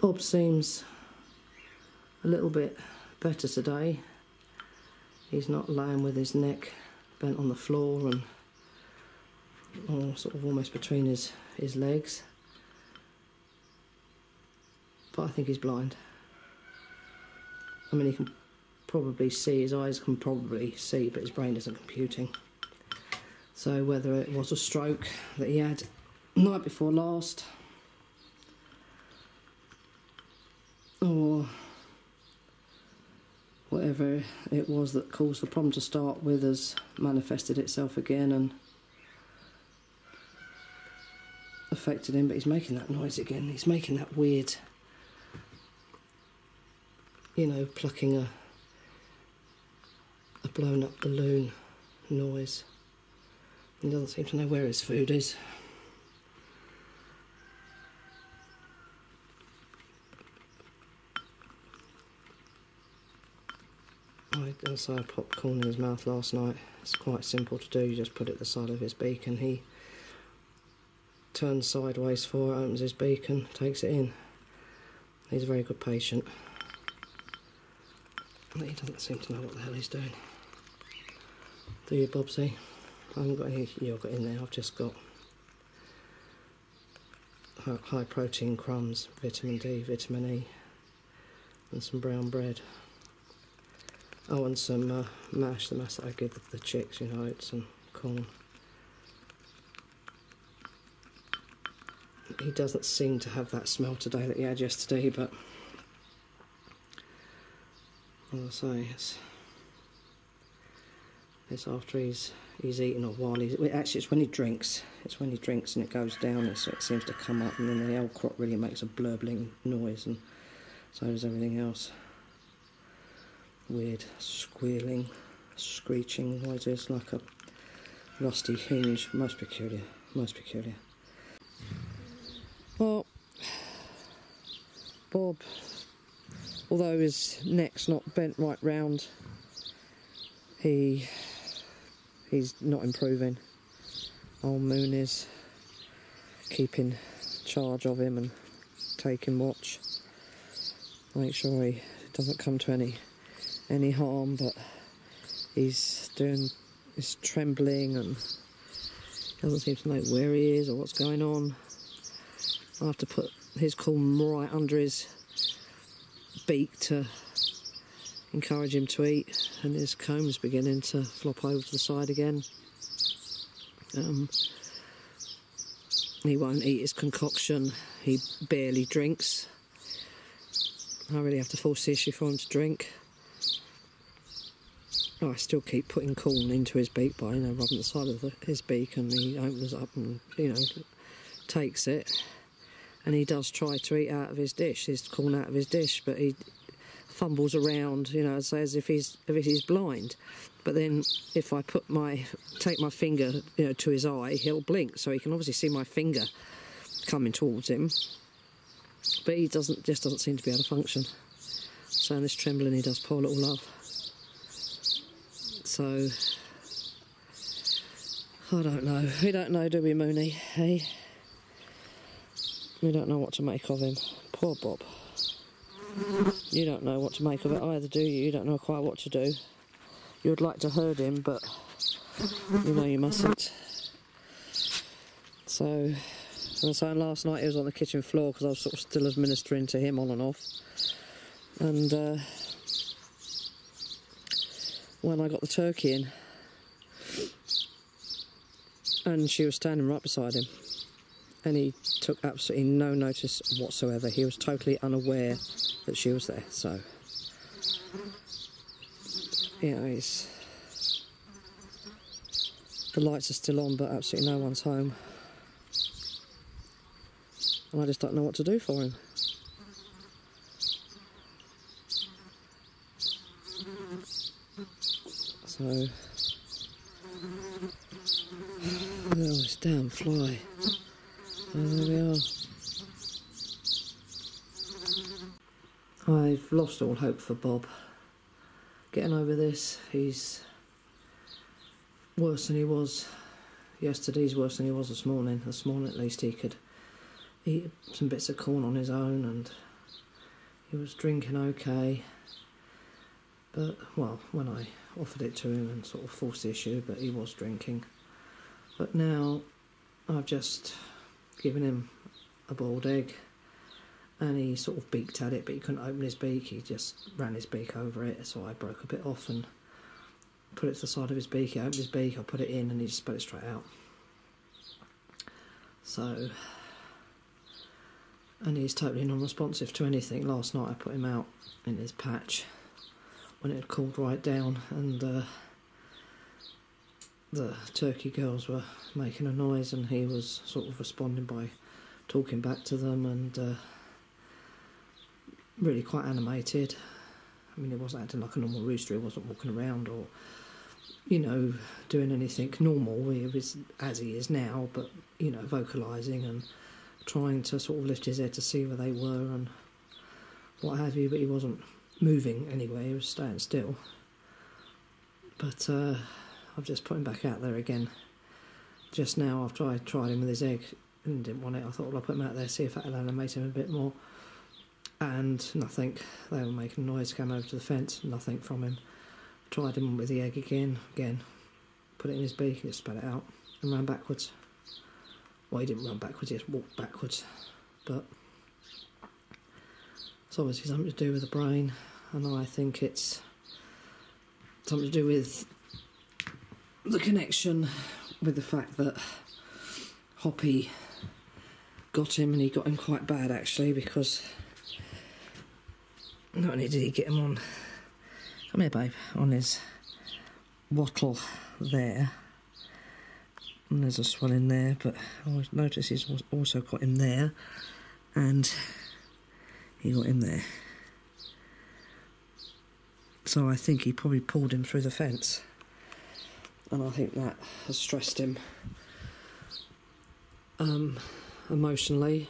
Bob seems a little bit better today. He's not laying with his neck bent on the floor and sort of almost between his legs. But I think he's blind. I mean, he can probably see, his eyes can probably see, but his brain isn't computing. So whether it was a stroke that he had night before last, or whatever it was that caused the problem to start with has manifested itself again and affected him, but he's making that noise again. He's making that weird, you know, plucking a blown up balloon noise. He doesn't seem to know where his food is. So I popped corn in his mouth last night. It's quite simple to do, you just put it at the side of his beak and he turns sideways for it, opens his beak and takes it in. He's a very good patient. But he doesn't seem to know what the hell he's doing. Do you, Bobsy? I haven't got any yogurt in there, I've just got high protein crumbs, vitamin D, vitamin E, and some brown bread. Oh, and some mash, the mash that I give the chicks, you know, oats and corn. He doesn't seem to have that smell today that he had yesterday, but as I say, it's after he's eaten or while he's... Actually, it's when he drinks. It's when he drinks and it goes down, it seems to come up, and then the L crop really makes a blurbling noise, and so does everything else. Weird squealing, screeching noises like a rusty hinge. Most peculiar, most peculiar. Well, Bob, although his neck's not bent right round, he's not improving. Old Moon is keeping charge of him and taking watch. Make sure he doesn't come to any harm, but he's trembling and doesn't seem to know where he is or what's going on. I have to put his corn right under his beak to encourage him to eat, and his comb's beginning to flop over to the side again. He won't eat his concoction, he barely drinks. I really have to force the issue for him to drink. Oh, I still keep putting corn into his beak by, you know, rubbing the side of his beak, and he opens up and, you know, takes it. And he does try to eat out of his dish, his corn out of his dish, but he fumbles around, you know, as if he's blind. But then if I take my finger, you know, to his eye, he'll blink, so he can obviously see my finger coming towards him. But he just doesn't seem to be able to function. So in this trembling, he does poor little love. So I don't know. We don't know, do we, Mooney? Hey, we don't know what to make of him. Poor Bob. You don't know what to make of it either, do you? You don't know quite what to do. You would like to herd him, but you know you mustn't. So, last night he was on the kitchen floor because I was sort of still administering to him on and off. And when I got the turkey in, and she was standing right beside him, and he took absolutely no notice whatsoever. He was totally unaware that she was there. So, you know, the lights are still on, but absolutely no one's home. And I just don't know what to do for him. So, oh, this damn fly. There we are. I've lost all hope for Bob. Getting over this, he's worse than he was yesterday, he's worse than he was this morning. This morning at least he could eat some bits of corn on his own, and he was drinking okay, but, well, when I offered it to him and sort of forced the issue, but he was drinking. But now I've just given him a boiled egg, and he sort of beaked at it, but he couldn't open his beak. He just ran his beak over it, so I broke a bit off and put it to the side of his beak. He opened his beak, I put it in, and he just spat it straight out. So, and he's totally non-responsive to anything. Last night I put him out in his patch when it had cooled right down, and the turkey girls were making a noise, and he was sort of responding by talking back to them, and really quite animated. I mean, he wasn't acting like a normal rooster. He wasn't walking around or, you know, doing anything normal. He was as he is now, but, you know, vocalising and trying to sort of lift his head to see where they were and what have you, but he wasn't moving anyway. He was staying still. But I've just put him back out there again just now after I tried him with his egg and didn't want it. I thought, well, I'll put him out there, see if that'll animate him a bit more. And nothing. They were making noise, came over to the fence, nothing from him. Tried him with the egg again, put it in his beak and just spat it out and ran backwards. Well, he didn't run backwards, he just walked backwards. But it's obviously something to do with the brain, and I think it's something to do with the connection with the fact that Hoppy got him, and he got him quite bad actually, because not only did he get him on, come here babe, on his wattle there, and there's a swelling there, but I noticed he's also got him there, and he got him there. So I think he probably pulled him through the fence, and I think that has stressed him emotionally,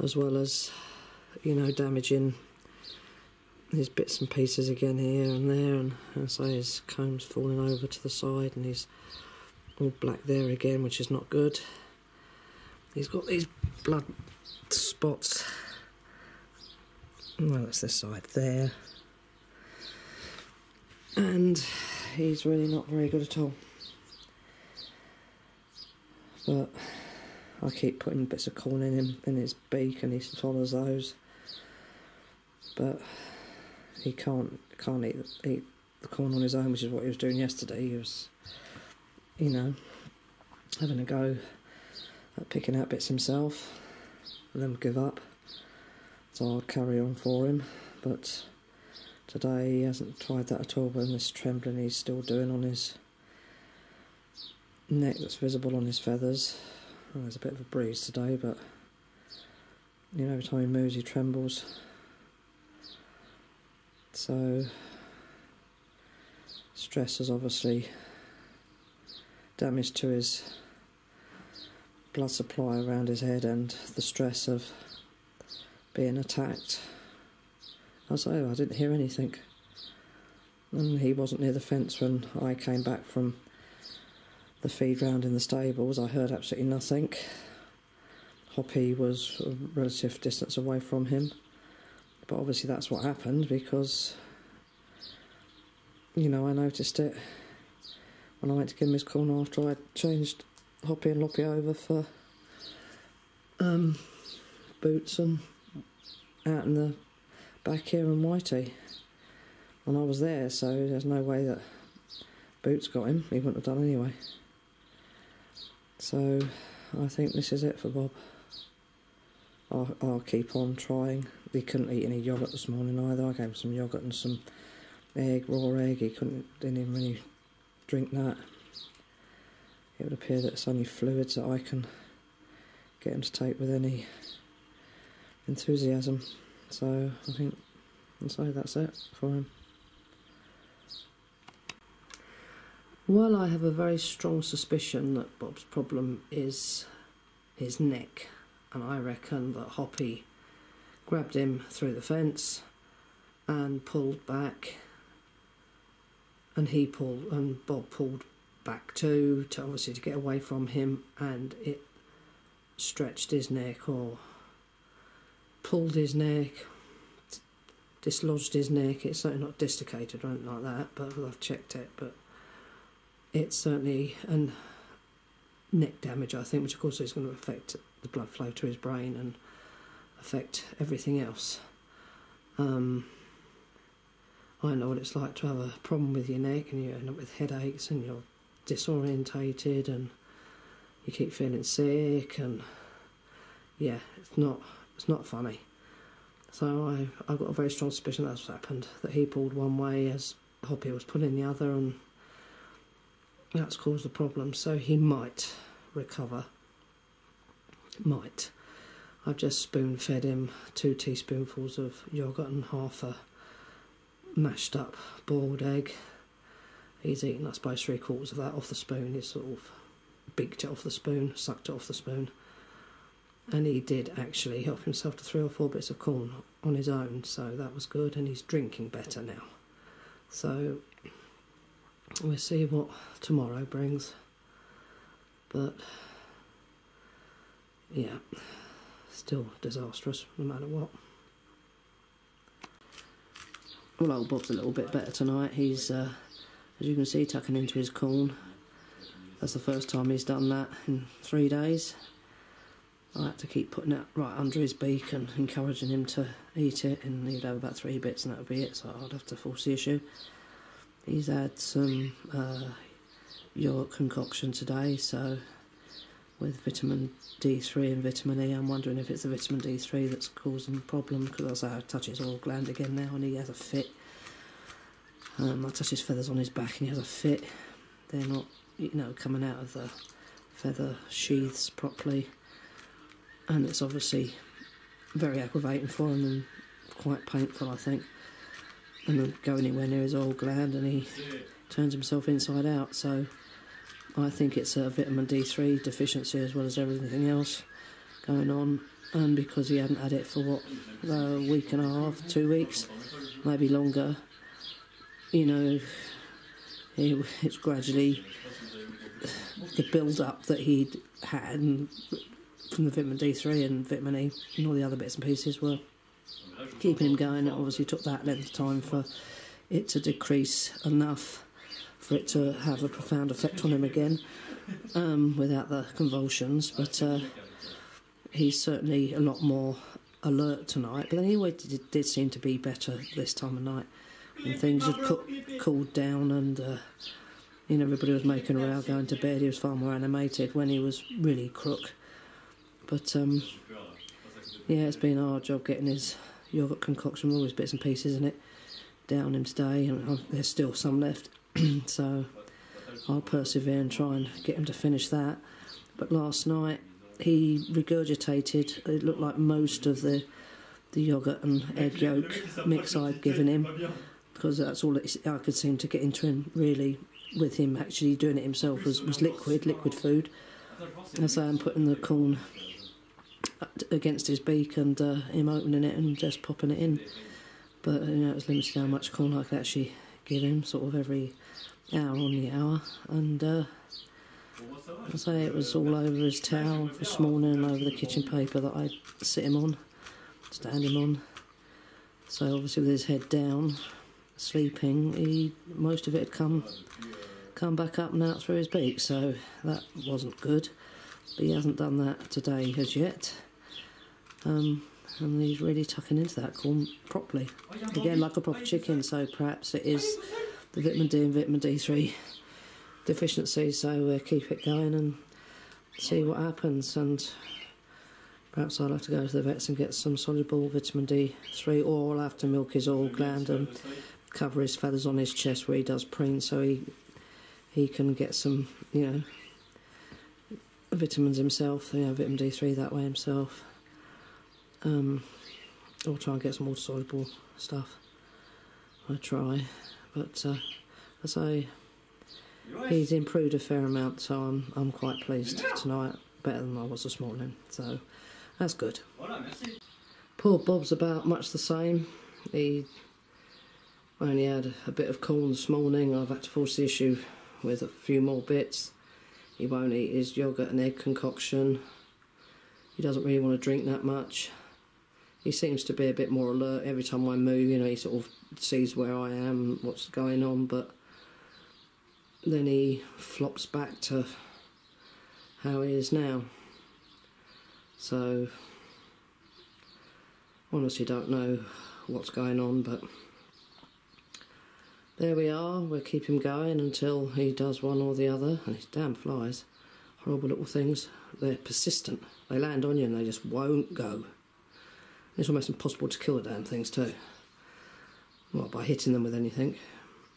as well as, you know, damaging his bits and pieces again here and there, and so his comb's falling over to the side, and he's all black there again, which is not good. He's got these blood spots, well, that's this side there, and he's really not very good at all. But I keep putting bits of corn in him, in his beak, and he swallows those, but he can't eat the corn on his own, which is what he was doing yesterday. He was, you know, having a go at picking out bits himself, and then give up. So I'll carry on for him, but today he hasn't tried that at all, but this trembling he's still doing on his neck that's visible on his feathers. Well, there's a bit of a breeze today, but, you know, every time he moves he trembles. So stress has obviously damage to his blood supply around his head, and the stress of being attacked. I didn't hear anything, and he wasn't near the fence when I came back from the feed round in the stables. I heard absolutely nothing. Hoppy was a relative distance away from him, but obviously that's what happened, because, you know, I noticed it when I went to give him his corn after I changed Hoppy and Loppy over for Boots and out in the back here and Whitey, and I was there, so there's no way that Boots got him. He wouldn't have done anyway. So I think this is it for Bob. I'll keep on trying. He couldn't eat any yoghurt this morning either. I gave him some yoghurt and some egg, raw egg. He didn't even really drink that. It would appear that it's only fluids that I can get him to take with any enthusiasm. So I think, and so that's it for him. Well, I have a very strong suspicion that Bob's problem is his neck, and I reckon that Hoppy grabbed him through the fence and pulled back, and Bob pulled back too, obviously to get away from him, and it stretched his neck or pulled his neck, dislodged his neck. It's certainly not dislocated or anything like that, but I've checked it. But it's certainly a neck damage, I think, which of course is going to affect the blood flow to his brain and affect everything else. I know what it's like to have a problem with your neck and you end up with headaches and you're disorientated and you keep feeling sick, and yeah, it's not funny. So I've got a very strong suspicion that's what happened, that he pulled one way as Hoppy was pulling the other, and that's caused the problem. So he might recover. Might. I've just spoon fed him 2 teaspoonfuls of yoghurt and half a mashed up boiled egg. He's eaten, I suppose, 3/4 of that off the spoon. He's sort of bigged it off the spoon, sucked it off the spoon. And he did actually help himself to 3 or 4 bits of corn on his own, so that was good, and he's drinking better now. So we'll see what tomorrow brings. But yeah, still disastrous no matter what. Well, old Bob's a little bit better tonight. He's, as you can see, tucking into his corn. That's the first time he's done that in 3 days. I had to keep putting it right under his beak and encouraging him to eat it, and he'd have about 3 bits and that would be it, so I'd have to force the issue. He's had some yogurt concoction today, so with vitamin D3 and vitamin E, I'm wondering if it's the vitamin D3 that's causing the problem, because I touch his oil gland again now and he has a fit. I touch his feathers on his back and he has a fit. They're not, you know, coming out of the feather sheaths properly, and it's obviously very aggravating for him and quite painful, I think. And then go anywhere near his oil gland and he turns himself inside out, so I think it's a vitamin D3 deficiency as well as everything else going on. And because he hadn't had it for what, a week and a half, 2 weeks, maybe longer, you know, it's gradually the build-up that he'd had, and from the vitamin D3 and vitamin E and all the other bits and pieces were keeping him going. It obviously took that length of time for it to decrease enough for it to have a profound effect on him again, without the convulsions. But he's certainly a lot more alert tonight. But then he always did seem to be better this time of night, when things had cooled down and you know, everybody was making a row going to bed. He was far more animated when he was really crook. But yeah, it's been a hard job getting his yoghurt concoction, all his bits and pieces in it, down him today, and there's still some left. So I'll persevere and try and get him to finish that. But last night he regurgitated, it looked like most of the yoghurt and egg yolk mix I'd given him, because that's all I could seem to get into him, really, with him actually doing it himself, was liquid food. And so I'm putting the corn against his beak and him opening it and just popping it in. But you know, it was limited how much corn I could actually give him, sort of every hour on the hour. And I say it was all over his towel this morning and over the kitchen paper that I sit him on, stand him on. So obviously with his head down, sleeping, most of it had come back up and out through his beak, so that wasn't good. But he hasn't done that today as yet. And he's really tucking into that corn properly. Again, like a proper chicken, so perhaps it is the vitamin D and vitamin D3 deficiency, so we'll keep it going and see what happens. And perhaps I'll have to go to the vets and get some soluble vitamin D3, or I'll have to milk his oil gland and cover his feathers on his chest where he does preen, so he can get some, you know, vitamins himself, you know, vitamin D3 that way himself. I'll try and get some water-soluble stuff. I'll try, but I say he's improved a fair amount, so I'm quite pleased tonight, better than I was this morning, so that's good. Poor Bob's about much the same. He only had a bit of corn this morning. I've had to force the issue with a few more bits. He won't eat his yoghurt and egg concoction. He doesn't really want to drink that much. he seems to be a bit more alert every time I move. You know, he sort of sees where I am, what's going on, but then he flops back to how he is now. So honestly don't know what's going on, but there we are. We'll keep him going until he does one or the other. And these damn flies, horrible little things, they're persistent. They land on you and they just won't go. It's almost impossible to kill the damn things too. Not by hitting them with anything,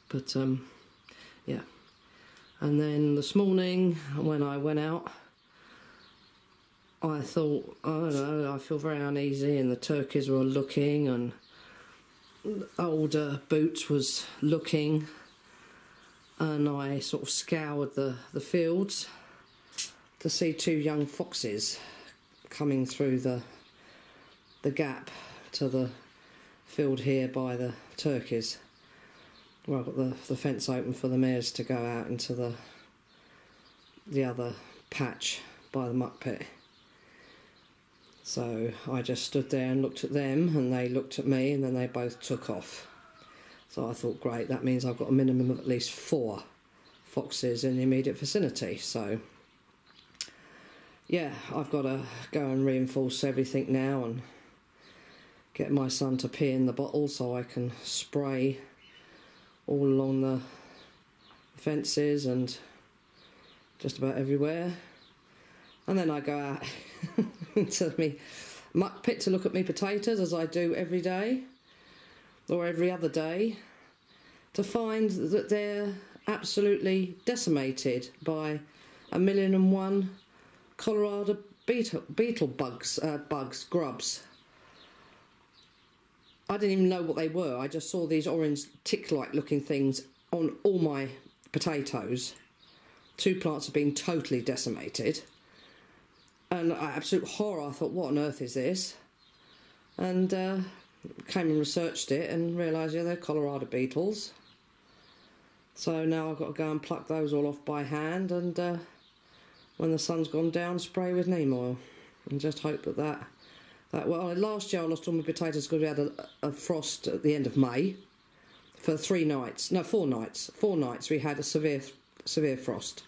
but yeah. And then this morning when I went out, I thought, I don't know, I feel very uneasy, and the turkeys were looking, and older Boots was looking, and I sort of scoured the fields to see 2 young foxes coming through the gap to the field here by the turkeys, where I've got the fence open for the mares to go out into the other patch by the muck pit. So I just stood there and looked at them, and they looked at me, and then they both took off. So I thought, great, that means I've got a minimum of at least 4 foxes in the immediate vicinity. So yeah, I've got to go and reinforce everything now and get my son to pee in the bottle so I can spray all along the fences and just about everywhere. And then I go out into me muck pit to look at me potatoes, as I do every day or every other day, to find that they're absolutely decimated by 1,000,001 Colorado beetle bugs, grubs. I didn't even know what they were. I just saw these orange tick-like looking things on all my potatoes. 2 plants have been totally decimated. And absolute horror, I thought, what on earth is this? And came and researched it and realised, yeah, they're Colorado beetles. So now I've got to go and pluck those all off by hand, and when the sun's gone down, spray with neem oil. And just hope that well, last year I lost all my potatoes because we had a frost at the end of May. For 4 nights. 4 nights we had a severe frost.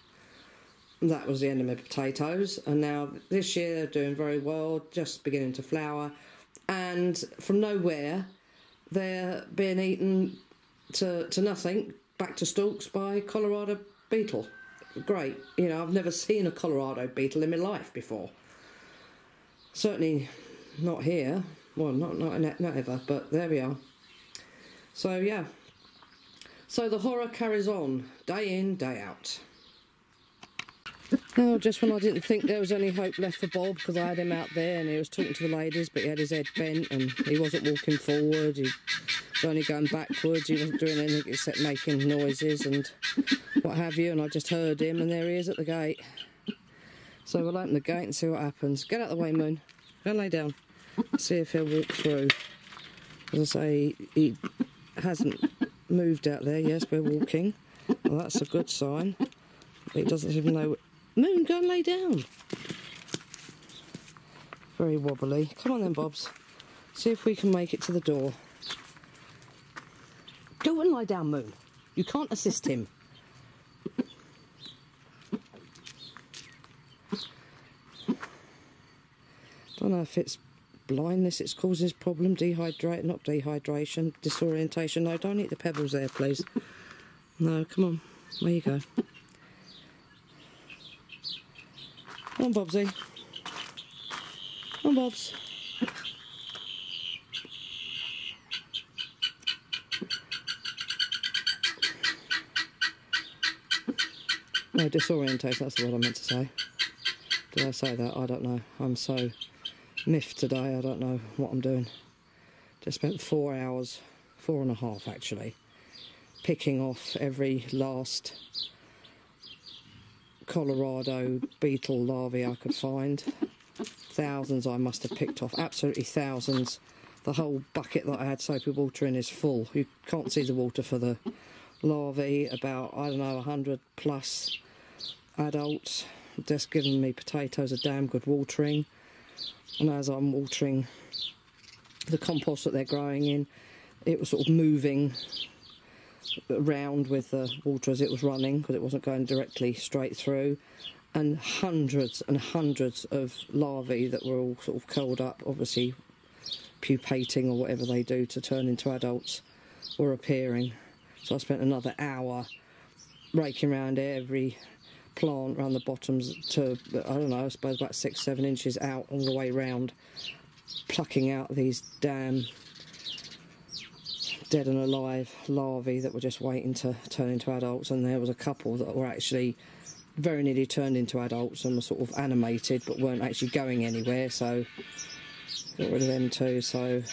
That was the end of my potatoes, and now this year they're doing very well, just beginning to flower, and from nowhere they're being eaten to nothing, back to stalks, by Colorado beetle. Great, you know, I've never seen a Colorado beetle in my life before. Certainly not here, well, not ever, but there we are. So yeah, so the horror carries on, day in, day out. Oh, just when I didn't think there was any hope left for Bob, because I had him out there and he was talking to the ladies, but he had his head bent and he wasn't walking forward, he was only going backwards, he wasn't doing anything except making noises and what have you, and I just heard him, and there he is at the gate. So we'll open the gate and see what happens. Get out of the way, Moon. Go and lay down. See if he'll walk through. As I say, he hasn't moved out there. Yes, we're walking. Well, that's a good sign. He doesn't even know... Moon, go and lay down. Very wobbly. Come on then, Bobs. See if we can make it to the door. Go and lie down, Moon. You can't assist him. Don't know if it's blindness it's causing this problem, not dehydration, disorientation. No, don't eat the pebbles there, please. No, come on. There you go. Come on, Bobsy. Come on, Bobs. No, disorientation, that's the word I meant to say. Did I say that? I don't know. I'm so miffed today, I don't know what I'm doing. Just spent 4 hours, 4.5 actually, picking off every last Colorado beetle larvae I could find. Thousands I must have picked off, absolutely thousands. The whole bucket that I had soapy water in is full. You can't see the water for the larvae, about, I don't know, 100 plus adults. Just giving me potatoes a damn good watering. And as I'm watering the compost that they're growing in, it was sort of moving around with the water as it was running, because it wasn't going directly straight through, and hundreds of larvae that were all sort of curled up, obviously pupating or whatever they do to turn into adults, were appearing. So I spent another hour raking around every plant around the bottoms to, I don't know, I suppose about 6-7 inches out all the way round, plucking out these damn dead and alive larvae that were just waiting to turn into adults. And there was a couple that were actually very nearly turned into adults and were sort of animated but weren't actually going anywhere, so got rid of them too. So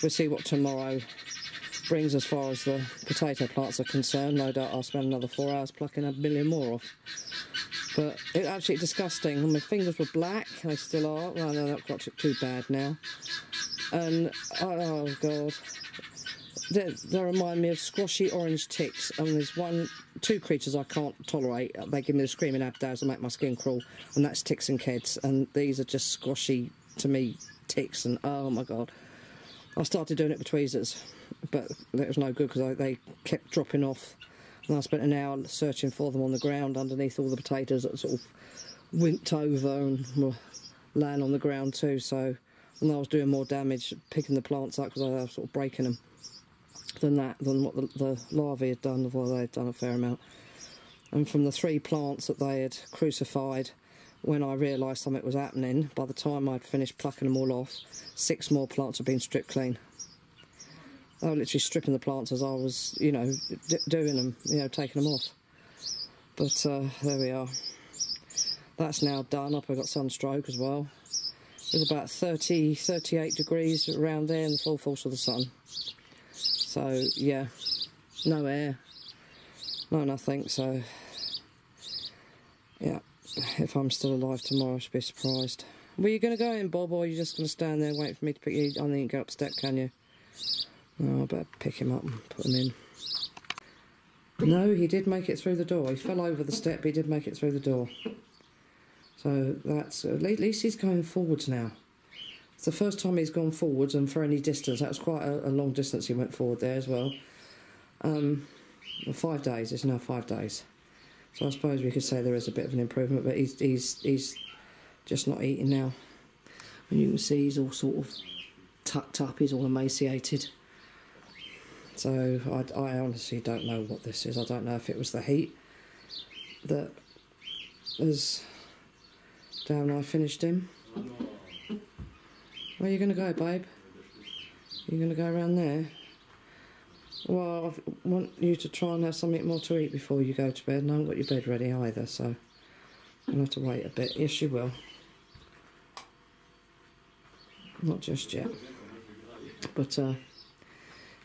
we'll see what tomorrow brings as far as the potato plants are concerned. No doubt I'll spend another 4 hours plucking a million more off. But it's absolutely disgusting. My fingers were black, they still are. Well, no, that's got too bad now. And, oh God, they remind me of squashy orange ticks. And there's two creatures I can't tolerate. They give me the screaming abdos and make my skin crawl, and that's ticks and keds. And these are just squashy, to me, ticks, and oh my God. I started doing it with tweezers, but that was no good because they kept dropping off. And I spent an hour searching for them on the ground underneath all the potatoes that sort of winked over and were laying on the ground too. So, and I was doing more damage picking the plants up because I was sort of breaking them than what the larvae had done. Well, they had done a fair amount. And from the 3 plants that they had crucified, when I realised something was happening, by the time I'd finished plucking them all off, 6 more plants had been stripped clean. I was literally stripping the plants as I was, you know, doing them, you know, taking them off. But there we are. That's now done. Up I got sunstroke as well. It was about 38 degrees around there in the full force of the sun. So, yeah, no air, no nothing, so, yeah. If I'm still alive tomorrow, I should be surprised. Were you going to go in, Bob, or are you just going to stand there waiting for me to pick you? I think you can go up step, can you? Oh, I better pick him up and put him in. No, he did make it through the door. He fell over the step, but he did make it through the door. So that's, at least he's going forwards now. It's the first time he's gone forwards and for any distance. That was quite a long distance he went forward there as well. 5 days, it's now 5 days. So I suppose we could say there is a bit of an improvement, but he's just not eating now. And you can see he's all sort of tucked up, he's all emaciated. So I honestly don't know what this is. I don't know if it was the heat that was down when I finished him. Where are you going to go, babe? You're going to go around there? Well, I want you to try and have something more to eat before you go to bed, and I haven't got your bed ready either, so you'll have to wait a bit. Yes, you will. Not just yet. But,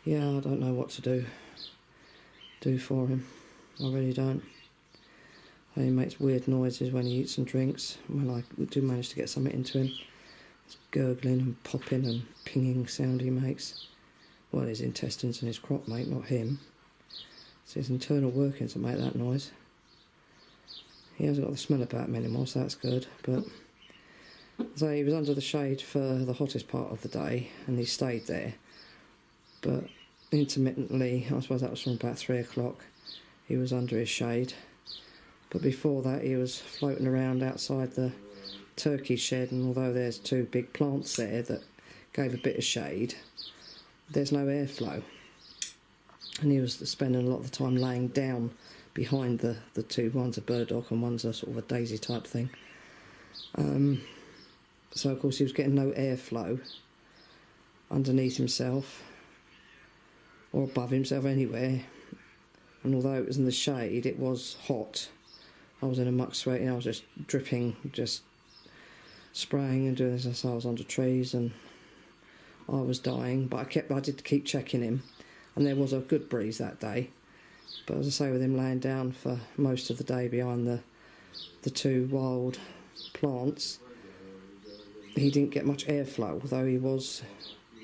yeah, I don't know what to do for him. I really don't. He makes weird noises when he eats and drinks. When I do manage to get something into him, it's gurgling and popping and pinging sound he makes. Well, his intestines and his crop make, not him. It's his internal workings that make that noise. He hasn't got the smell about him anymore, so that's good. But so he was under the shade for the hottest part of the day, and he stayed there. But intermittently, I suppose that was from about 3 o'clock, he was under his shade. But before that, he was floating around outside the turkey shed, and although there's 2 big plants there that gave a bit of shade, there's no airflow. And he was spending a lot of the time laying down behind the 2. One's a burdock and one's a sort of a daisy type thing. So of course he was getting no airflow underneath himself or above himself anywhere. And although it was in the shade, it was hot. I was in a muck sweat, and I was just dripping, just spraying and doing this. I was under trees and I was dying, but I did keep checking him, and there was a good breeze that day. But as I say, with him laying down for most of the day behind the 2 wild plants, he didn't get much airflow, although he was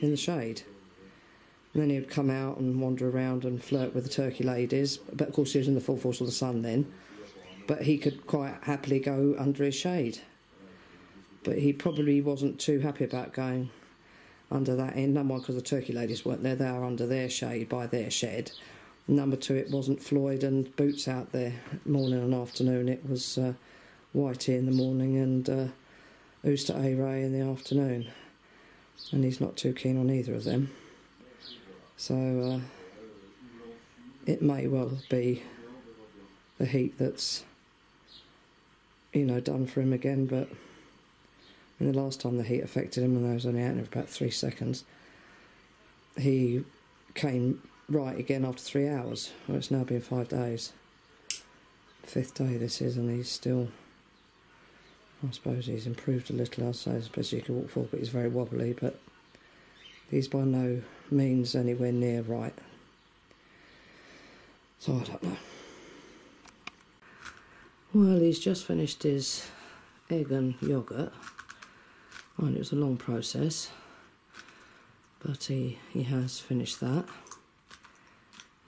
in the shade. And then he would come out and wander around and flirt with the turkey ladies, but of course he was in the full force of the sun then, but he could quite happily go under his shade. But he probably wasn't too happy about going under that end. Number one, because the turkey ladies weren't there, they are under their shade by their shed. Number two, it wasn't Floyd and Boots out there morning and afternoon. It was Whitey in the morning and Ooster A. Ray in the afternoon. And he's not too keen on either of them. So it may well be the heat that's, you know, done for him again, but the last time the heat affected him, when I was only out in for about 3 seconds, he came right again after 3 hours. Well, it's now been 5 days. 5th day this is, and he's still, I suppose he's improved a little, I suppose he can walk forward, but he's very wobbly, but he's by no means anywhere near right. So I don't know. Well, he's just finished his egg and yoghurt. Mind, it was a long process, but he has finished that.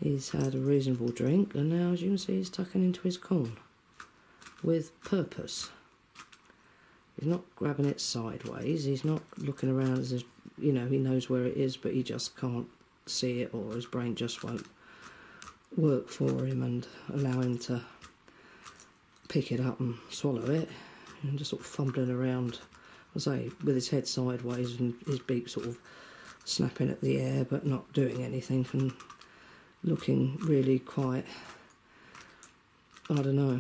He's had a reasonable drink, and now, as you can see, he's tucking into his corn with purpose. He's not grabbing it sideways, he's not looking around as if, you know, he knows where it is, but he just can't see it, or his brain just won't work for him and allow him to pick it up and swallow it, and just sort of fumbling around, I say, with his head sideways and his beak sort of snapping at the air but not doing anything, and looking really quite, I don't know,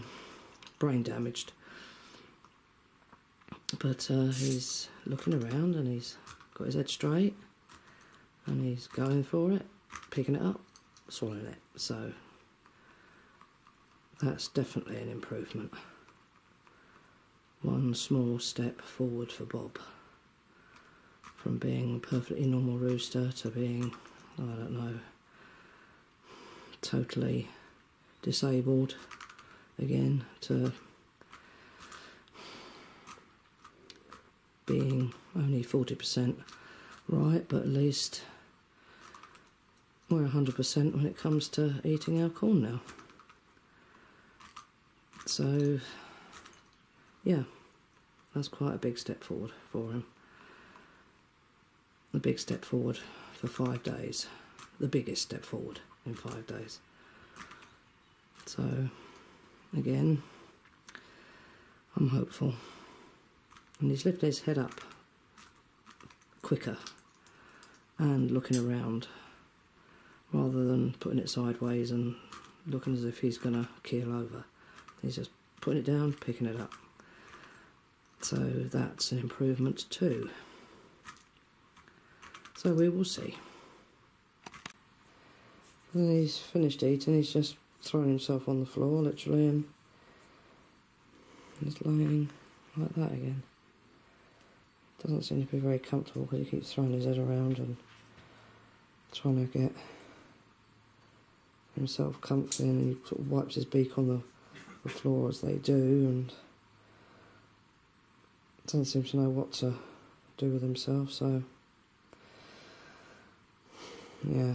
brain damaged. But he's looking around and he's got his head straight and he's going for it, picking it up, swallowing it. So that's definitely an improvement. One small step forward for Bob, from being a perfectly normal rooster to being, I don't know, totally disabled again, to being only 40% right, but at least we're 100% when it comes to eating our corn now. So yeah, that's quite a big step forward for him. A big step forward for 5 days. The biggest step forward in 5 days. So again, I'm hopeful. And he's lifted his head up quicker and looking around, rather than putting it sideways and looking as if he's going to keel over. He's just putting it down, picking it up. So that's an improvement too. So we will see. Then he's finished eating, he's just thrown himself on the floor, literally, and he's laying like that again. Doesn't seem to be very comfortable because he keeps throwing his head around and trying to get himself comfy, and he sort of wipes his beak on the floor as they do, and doesn't seem to know what to do with himself, so yeah.